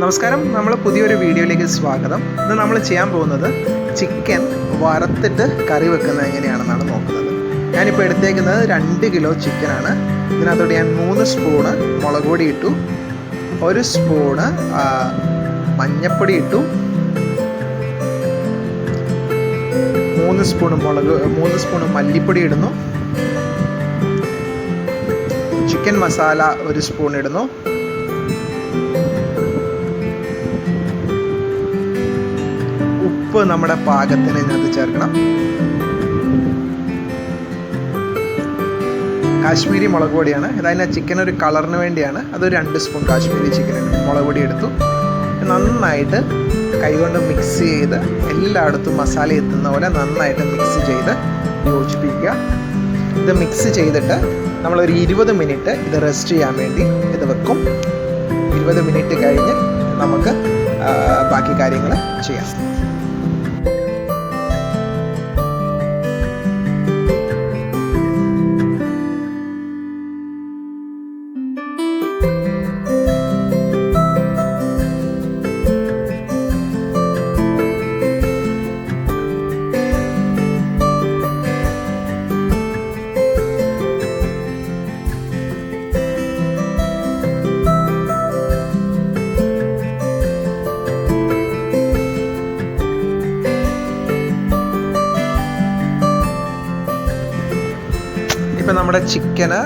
നമസ്കാരം, നമ്മൾ പുതിയൊരു വീഡിയോയിലേക്ക് സ്വാഗതം. ഇന്ന് നമ്മൾ ചെയ്യാൻ പോകുന്നത് ചിക്കൻ വറുത്തിട്ട് കറി വെക്കുന്നത് എങ്ങനെയാണെന്നാണ് നോക്കുന്നത്. ഞാനിപ്പോൾ എടുത്തേക്കുന്നത് 2 കിലോ ചിക്കനാണ്. ഇതിനകത്തോട്ട് ഞാൻ 3 സ്പൂണ് മുളക് പൊടി ഇട്ടു, 1 സ്പൂണ് മഞ്ഞൾപ്പൊടി ഇട്ടു, 3 സ്പൂണ് മല്ലിപ്പൊടി ഇടുന്നു, ചിക്കൻ മസാല 1 സ്പൂൺ ഇടുന്നു, ഉപ്പ് നമ്മുടെ പാകത്തിന് ഇതിനകത്ത് ചേർക്കണം, കാശ്മീരി മുളക് പൊടിയാണ്. ഇതതിൻ്റെ ചിക്കൻ ഒരു കളറിന് വേണ്ടിയാണ്. അതൊരു 2 സ്പൂൺ കാശ്മീരി ചിക്കൻ മുളക് പൊടി എടുത്തു. നന്നായിട്ട് കൈകൊണ്ട് മിക്സ് ചെയ്ത് എല്ലായിടത്തും മസാല എത്തുന്ന പോലെ നന്നായിട്ട് മിക്സ് ചെയ്ത് യോജിപ്പിക്കുക. ഇത് മിക്സ് ചെയ്തിട്ട് നമ്മളൊരു 20 മിനിറ്റ് ഇത് റെസ്റ്റ് ചെയ്യാൻ വേണ്ടി ഇത് വെക്കും. 20 മിനിറ്റ് കഴിഞ്ഞ് നമുക്ക് ബാക്കി കാര്യങ്ങൾ ചെയ്യാം. ഇപ്പം നമ്മുടെ ചിക്കന്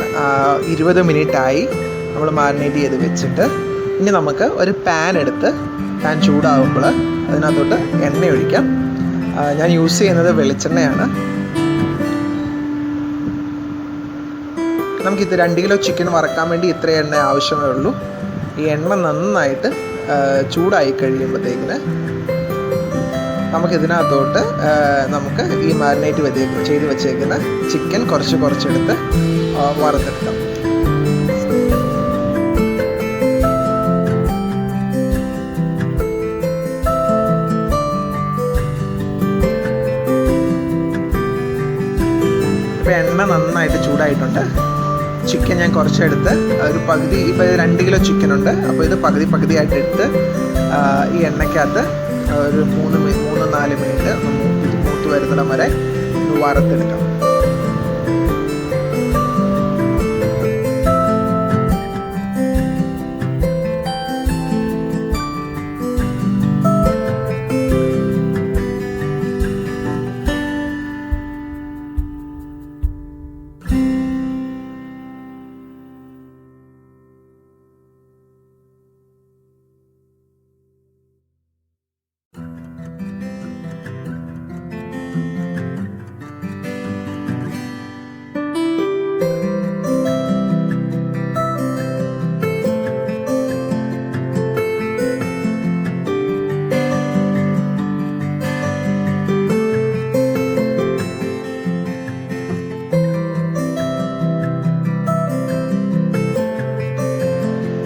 20 മിനിറ്റായി നമ്മൾ മാരിനേറ്റ് ചെയ്ത് വെച്ചിട്ട്, ഇനി നമുക്ക് ഒരു പാൻ എടുത്ത് പാൻ ചൂടാകുമ്പോൾ അതിനകത്തോട്ട് എണ്ണ ഒഴിക്കാം. ഞാൻ യൂസ് ചെയ്യുന്നത് വെളിച്ചെണ്ണയാണ്. നമുക്കിത് 2 കിലോ ചിക്കൻ വറക്കാൻ വേണ്ടി ഇത്ര എണ്ണ ആവശ്യമേ ഉള്ളൂ. ഈ എണ്ണ നന്നായിട്ട് ചൂടായി കഴിയുമ്പോഴത്തേക്കിന് നമുക്കിതിനകത്തോട്ട് നമുക്ക് ഈ മാരിനേറ്റ് ചെയ്ത് വെച്ചേക്കുന്ന ചിക്കൻ കുറച്ചെടുത്ത് വറുത്തെടുക്കാം. ഇപ്പം എണ്ണ നന്നായിട്ട് ചൂടായിട്ടുണ്ട്. ചിക്കൻ ഞാൻ കുറച്ചെടുത്ത് ഒരു പകുതി, ഇപ്പോൾ 2 കിലോ ചിക്കനുണ്ട്, അപ്പോൾ ഇത് പകുതിയായിട്ട് എടുത്ത് ഈ എണ്ണയ്ക്കകത്ത് ഒരു 3-4 മിനിറ്റ് മൂത്ത് വരുന്നിടം വരെ വറുത്തെടുക്കാം.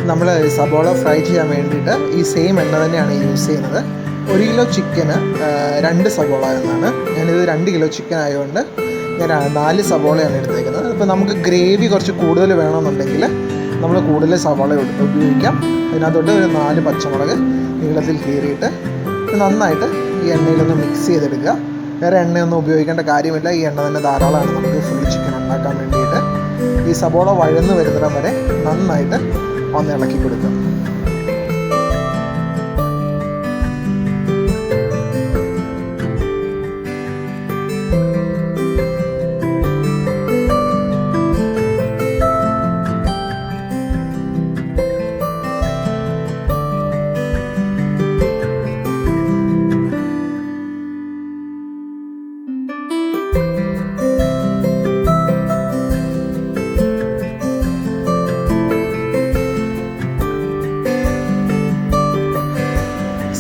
നമ്മൾ സബോള ഫ്രൈ ചെയ്യാൻ വേണ്ടിയിട്ട് ഈ സെയിം എണ്ണ തന്നെയാണ് യൂസ് ചെയ്യുന്നത്. 1 കിലോ ചിക്കന് 2 സബോള എന്നാണ്. ഞാനിത് 2 കിലോ ചിക്കൻ ആയതുകൊണ്ട് ഞാൻ 4 സബോളയാണ് എടുത്തേക്കുന്നത്. അപ്പോൾ നമുക്ക് ഗ്രേവി കുറച്ച് കൂടുതൽ വേണമെന്നുണ്ടെങ്കിൽ നമ്മൾ കൂടുതൽ സബോള ഉപയോഗിക്കാം. അതിനകത്തോട്ട് ഒരു 4 പച്ചമുളക് നീളത്തിൽ കീറിയിട്ട് നന്നായിട്ട് ഈ എണ്ണയിലൊന്ന് മിക്സ് ചെയ്തെടുക്കുക. വേറെ എണ്ണയൊന്നും ഉപയോഗിക്കേണ്ട കാര്യമില്ല. ഈ എണ്ണ തന്നെ ധാരാളമാണ് നമുക്ക് ഫുൾ ചിക്കൻ ഉണ്ടാക്കാൻ വേണ്ടിയിട്ട്. ഈ സബോള വഴന്ന് വരുന്നിടം വരെ നന്നായിട്ട് ഒന്ന് ഇളക്കി കൊടുക്കുക.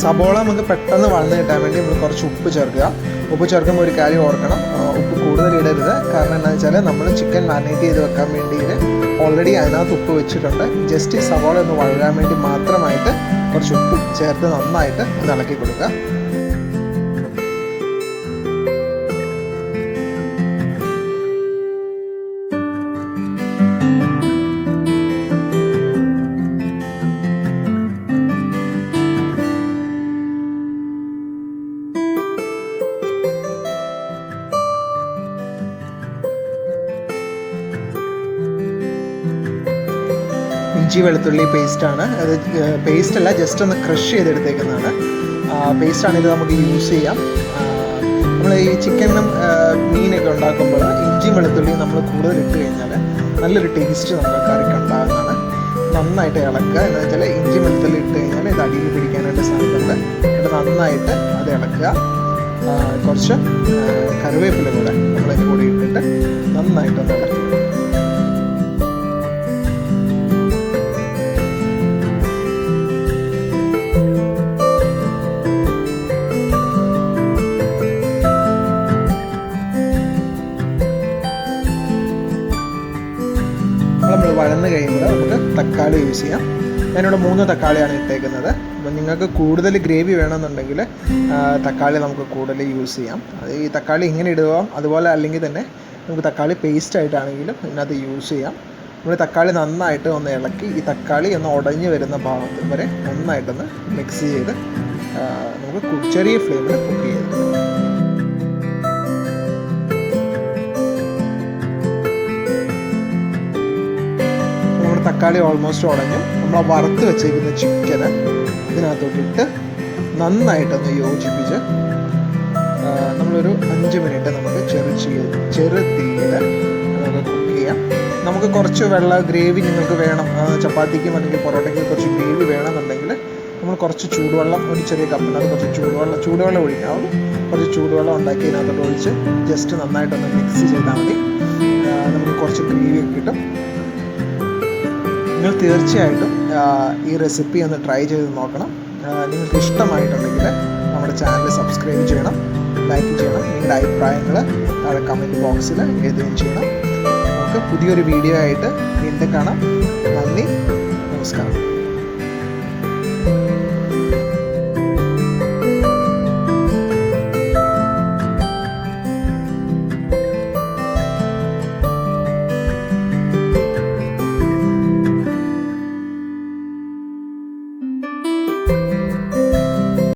സബോള നമുക്ക് പെട്ടെന്ന് വഴന്ന് കിട്ടാൻ വേണ്ടി നമ്മൾ കുറച്ച് ഉപ്പ് ചേർക്കുക. ഉപ്പ് ചേർക്കുമ്പോൾ ഒരു കാര്യം ഓർക്കണം, ഉപ്പ് കൂടുതൽ ഇടരുത്. കാരണം എന്താണെന്ന് വെച്ചാൽ നമ്മൾ ചിക്കൻ മാരിനേറ്റ് ചെയ്ത് വെക്കാൻ വേണ്ടിയിട്ട് ഓൾറെഡി അതിനകത്ത് ഉപ്പ് വെച്ചിട്ടുണ്ട്. ജസ്റ്റ് ഈ സബോള ഒന്ന് വഴരാൻ വേണ്ടി മാത്രമായിട്ട് കുറച്ച് ഉപ്പ് ചേർത്ത് നന്നായിട്ട് ഒന്ന് ഇളക്കി കൊടുക്കുക. ഇഞ്ചി വെളുത്തുള്ളി പേസ്റ്റാണ്. അത് പേസ്റ്റല്ല, ജസ്റ്റ് ഒന്ന് ക്രഷ് ചെയ്തെടുത്തേക്കുന്നതാണ്. പേസ്റ്റാണ് ഇത് നമുക്ക് യൂസ് ചെയ്യാം. നമ്മൾ ഈ ചിക്കനും മീനൊക്കെ ഉണ്ടാക്കുമ്പോൾ ഇഞ്ചിയും വെളുത്തുള്ളിയും നമ്മൾ കൂടുതൽ ഇട്ട് കഴിഞ്ഞാൽ നല്ലൊരു ടേസ്റ്റ് നമ്മുടെ കറിക്ക് ഉണ്ടാകുന്നതാണ്. നന്നായിട്ട് ഇളക്കുക. എന്ന് വെച്ചാൽ ഇഞ്ചി വെളുത്തുള്ളി ഇട്ട് കഴിഞ്ഞാൽ ഇത് അടിയിൽ പിടിക്കാനായിട്ട് സാധ്യതയുണ്ട്. എന്നിട്ട് നന്നായിട്ട് അത് ഇളക്കുക. കുറച്ച് കറിവേപ്പില കൂടെ നമ്മളതിന് കൂടി ഇട്ടിട്ട് നന്നായിട്ടൊന്ന് ഇളക്കുക. നമ്മൾ വഴന്ന് കഴിയുമ്പോൾ നമുക്ക് തക്കാളി യൂസ് ചെയ്യാം. ഞാനിവിടെ 3 തക്കാളിയാണ് ഇട്ടേക്കുന്നത്. അപ്പം നിങ്ങൾക്ക് കൂടുതൽ ഗ്രേവി വേണമെന്നുണ്ടെങ്കിൽ തക്കാളി നമുക്ക് കൂടുതൽ യൂസ് ചെയ്യാം. അത് ഈ തക്കാളി ഇങ്ങനെ ഇടുക, അതുപോലെ അല്ലെങ്കിൽ തന്നെ നമുക്ക് തക്കാളി പേസ്റ്റായിട്ടാണെങ്കിലും ഇതിനകത്ത് യൂസ് ചെയ്യാം. നമ്മൾ തക്കാളി നന്നായിട്ട് ഒന്ന് ഇളക്കി ഈ തക്കാളി ഒന്ന് ഉടഞ്ഞ് വരുന്ന ഭാഗത്ത് വരെ നന്നായിട്ടൊന്ന് മിക്സ് ചെയ്ത് നമുക്ക് ചെറിയ ഫ്ലെയിമിൽ കുക്ക് ചെയ്തെടുക്കാം. തക്കാളി ഓൾമോസ്റ്റ് ഉടഞ്ഞു. നമ്മൾ വറുത്ത് വെച്ചേക്കുന്ന ചിക്കന് ഇതിനകത്തോട്ടിട്ട് നന്നായിട്ടൊന്ന് യോജിപ്പിച്ച് നമ്മളൊരു 5 മിനിറ്റ് നമുക്ക് ചെറു തീയിൽ നമുക്ക് കുക്ക് ചെയ്യാം. നമുക്ക് കുറച്ച് ഗ്രേവി നിങ്ങൾക്ക് വേണം, ചപ്പാത്തിക്കും അല്ലെങ്കിൽ പൊറോട്ടയ്ക്കും കുറച്ച് ഗ്രേവി വേണമെന്നുണ്ടെങ്കിൽ നമ്മൾ കുറച്ച് ചൂടുവെള്ളം, ഒരു ചെറിയ കപ്പിനകത്ത് കുറച്ച് ചൂടുവെള്ളം ഒഴിക്കാം. കുറച്ച് ചൂടുവെള്ളം ഉണ്ടാക്കി ഇതിനകത്തോട്ട് ഒഴിച്ച് ജസ്റ്റ് നന്നായിട്ടൊന്ന് മിക്സ് ചെയ്താൽ മതി. നമുക്ക് കുറച്ച് ഗ്രേവി കിട്ടും. നിങ്ങൾ തീർച്ചയായിട്ടും ഈ റെസിപ്പി ഒന്ന് ട്രൈ ചെയ്ത് നോക്കണം. നിങ്ങൾക്ക് ഇഷ്ടമായിട്ടുണ്ടെങ്കിൽ നമ്മുടെ ചാനൽ സബ്സ്ക്രൈബ് ചെയ്യണം, ലൈക്ക് ചെയ്യണം. നിങ്ങളുടെ അഭിപ്രായങ്ങൾ താഴെ കമൻറ്റ് ബോക്സിൽ എഴുതുകയും ചെയ്യണം. നമുക്ക് പുതിയൊരു വീഡിയോ ആയിട്ട് വീണ്ടും കാണാം. നന്ദി.